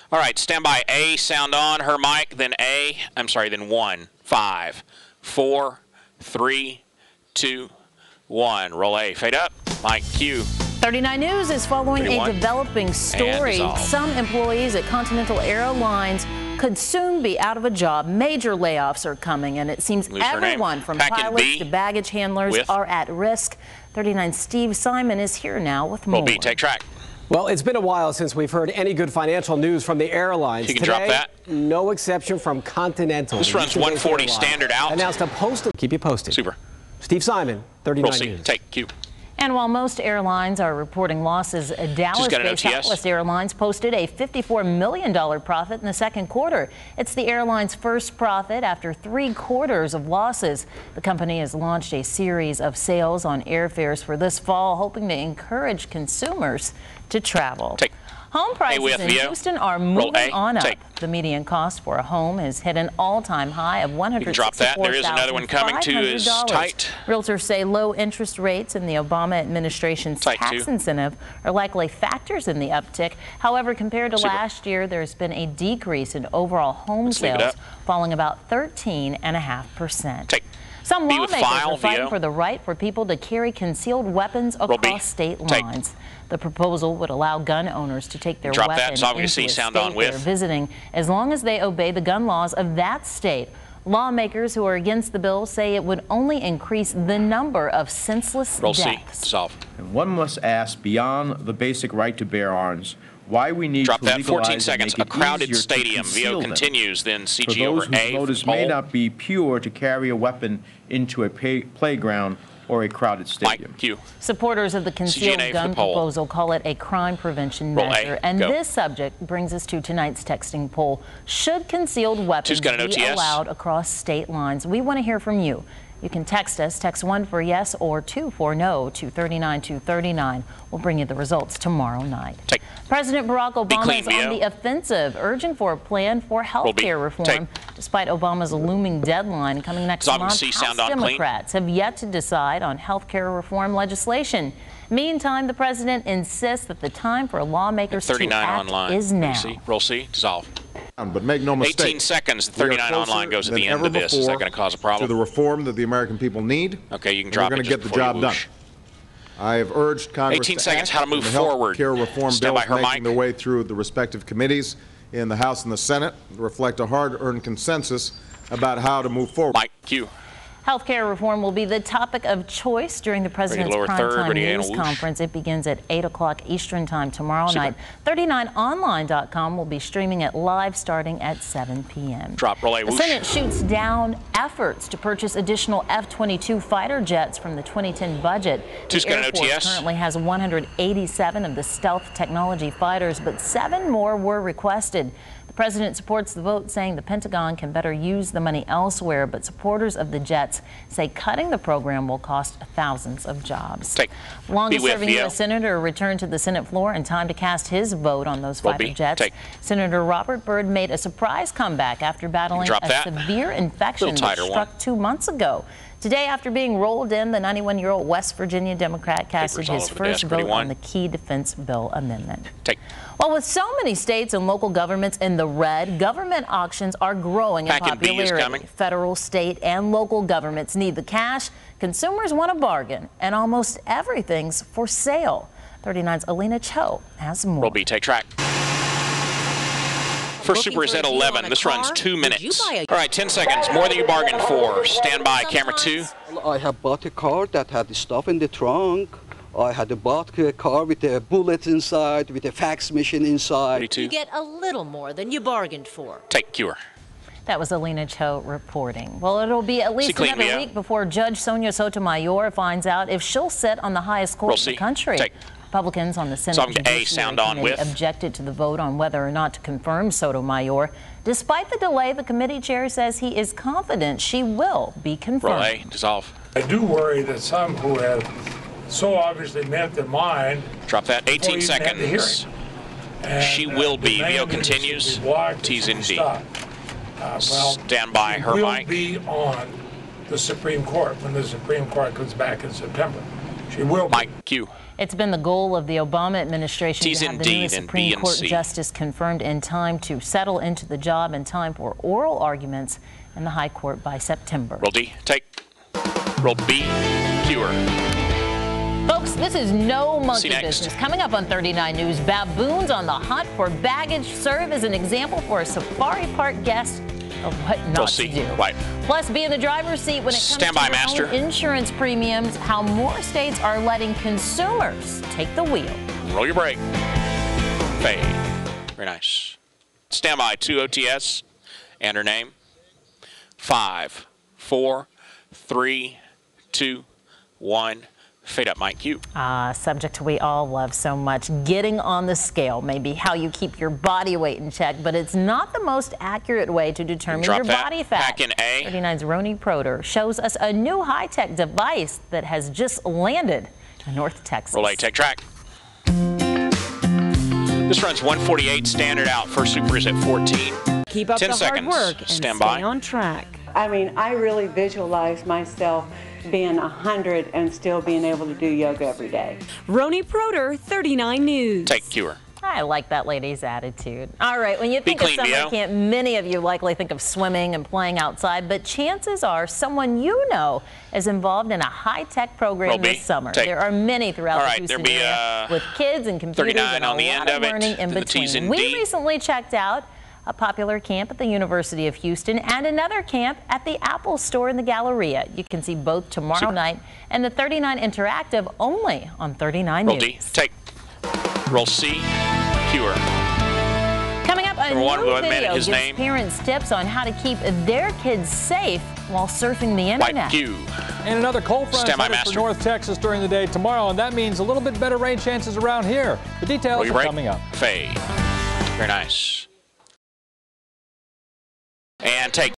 All right, stand by. A, sound on. Her mic, then A. I'm sorry, then 1, 5, 4, 3, 2, 1. Roll A. Fade up. Mic Q. 39 News is following a developing story. Some employees at Continental Airlines could soon be out of a job. Major layoffs are coming, and it seems everyone from pilots to baggage handlers are at risk. 39 Steve Simon is here now with more. Roll B. Take track. Well, it's been a while since we've heard any good financial news from the airlines. You can Today, drop that. No exception from Continental. This runs 140 standard out. Announced a postal. Keep you posted. Super. Steve Simon, 39 News. Take Q. And while most airlines are reporting losses, Dallas-based Southwest Airlines posted a $54 million profit in the second quarter. It's the airline's first profit after 3 quarters of losses. The company has launched a series of sales on airfares for this fall, hoping to encourage consumers to travel. Home prices in Houston are moving on up. The median cost for a home has hit an all-time high of $164,500. You can drop that. There is another one coming too. Is tight. Realtors say low interest rates and the Obama administration's tax incentive are likely factors in the uptick. However, compared to last year, there's been a decrease in overall home sales, falling about 13.5%. Some lawmakers are fighting for the right for people to carry concealed weapons across state lines. The proposal would allow gun owners to take their weapon into a state they're visiting as long as they obey the gun laws of that state. Lawmakers who are against the bill say it would only increase the number of senseless deaths. And one must ask, beyond the basic right to bear arms, why we need to legalize 14 seconds. And make a crowded it stadium. VO continues. Then CG over A. For those whose motives may not be pure to carry a weapon into a playground or a crowded stadium. Supporters of the concealed gun proposal call it a crime prevention measure. And this subject brings us to tonight's texting poll. Should concealed weapons be allowed across state lines? We want to hear from you. You can text us. Text 1 for yes or 2 for no to 39239. We'll bring you the results tomorrow night. President Barack Obama is on the offensive, urging for a plan for health care reform. Despite Obama's looming deadline coming next month, House Democrats have yet to decide on health care reform legislation. Meantime, the president insists that the time for lawmakers to act is now. Roll C. Dissolve. But make no mistake, 18 seconds. 39 online goes at the end of this. Is that going to cause a problem? To the reform that the American people need. Okay, you can drop it. We're going to get the job done. I have urged Congress 18 seconds. How to move Health forward. care reform bills making their way through the respective committees in the House and the Senate reflect a hard-earned consensus about how to move forward. Mike Q. Health care reform will be the topic of choice during the president's primetime news conference. It begins at 8 o'clock Eastern time tomorrow night. 39online.com will be streaming it live starting at 7 p.m. The Senate shoots down efforts to purchase additional F-22 fighter jets from the 2010 budget. The Air Force currently has 187 of the stealth technology fighters, but 7 more were requested. The president supports the vote, saying the Pentagon can better use the money elsewhere, but supporters of the jets say cutting the program will cost thousands of jobs. Longest-serving U.S. Senator returned to the Senate floor in time to cast his vote on those fighter jets. Senator Robert Byrd made a surprise comeback after battling a severe infection that struck 2 months ago. Today, after being rolled in, the 91-year-old West Virginia Democrat casted his first vote on the key defense bill amendment. Well, with so many states and local governments in the red, government auctions are growing in popularity. Federal, state, and local governments need the cash. Consumers want a bargain, and almost everything's for sale. 39's Alina Cho has more. Roll B, take track. First Super is at 11. This runs 2 minutes. All right, 10 seconds. More than you bargained for. Stand by. Camera 2. I have bought a car that had the stuff in the trunk. I had bought a car with the bullets inside, with a fax machine inside. 32. You get a little more than you bargained for. Take Cure. That was Alina Cho reporting. Well, it'll be at least another week before Judge Sonia Sotomayor finds out if she'll sit on the highest court in the country. Republicans on the Senate Judiciary Committee objected to the vote on whether or not to confirm Sotomayor. Despite the delay, the committee chair says he is confident she will be confirmed. Roll A, dissolve. I do worry that some who have so obviously made up their mind. Drop that. 18 seconds. She will be. VO continues. T's in D. Well, stand by her mic. Will be on the Supreme Court when the Supreme Court comes back in September. She will. Mike Q. It's been the goal of the Obama administration T's to have and the D newest and Supreme B and Court C. justice confirmed in time to settle into the job in time for oral arguments in the High Court by September. Roll D. Take. Roll B. Cure. Folks, this is no monkey next. business. Coming up on 39 News, baboons on the hunt for baggage serve as an example for a safari park guest of what not to do. Right. Plus, be in the driver's seat when it comes Stand by, to Master. your own insurance premiums, how more states are letting consumers take the wheel. Roll your brake. Fade. Very nice. Stand by. 2 OTS. And her name. 5, 4, 3, 2, 1. Fade up, Mike Q. Subject we all love so much. Getting on the scale may be how you keep your body weight in check, but it's not the most accurate way to determine your body fat. Back in A. 39's Roni Proder shows us a new high-tech device that has just landed in North Texas. Roll A, take track. This runs 148 standard out. First super is at 14. Keep up 10 the seconds. hard work and Stand stay by. on track. I mean, I really visualize myself being 100 and still being able to do yoga every day. Roni Proder, 39 News. Take Cure. I like that lady's attitude. All right, when you think of clean, summer Dio. camp, many of you likely think of swimming and playing outside, but chances are someone you know is involved in a high-tech program this summer. Take. There are many throughout the Houston there'll be, area with kids and computers 39 and a on the lot end of of it, learning in then the T's between. and We D. recently checked out a popular camp at the University of Houston and another camp at the Apple Store in the Galleria. You can see both tomorrow night and the 39 Interactive only on 39 Roll News. D. Take. Roll C. Cure. Coming up, a Number 1, new go ahead and video his gives name. parents tips on how to keep their kids safe while surfing the internet. Mike Q. And another cold front Stand by, headed for Master. North Texas during the day tomorrow, and that means a little bit better rain chances around here. The Roll details your are brake. coming up. Fade. Very nice. And take.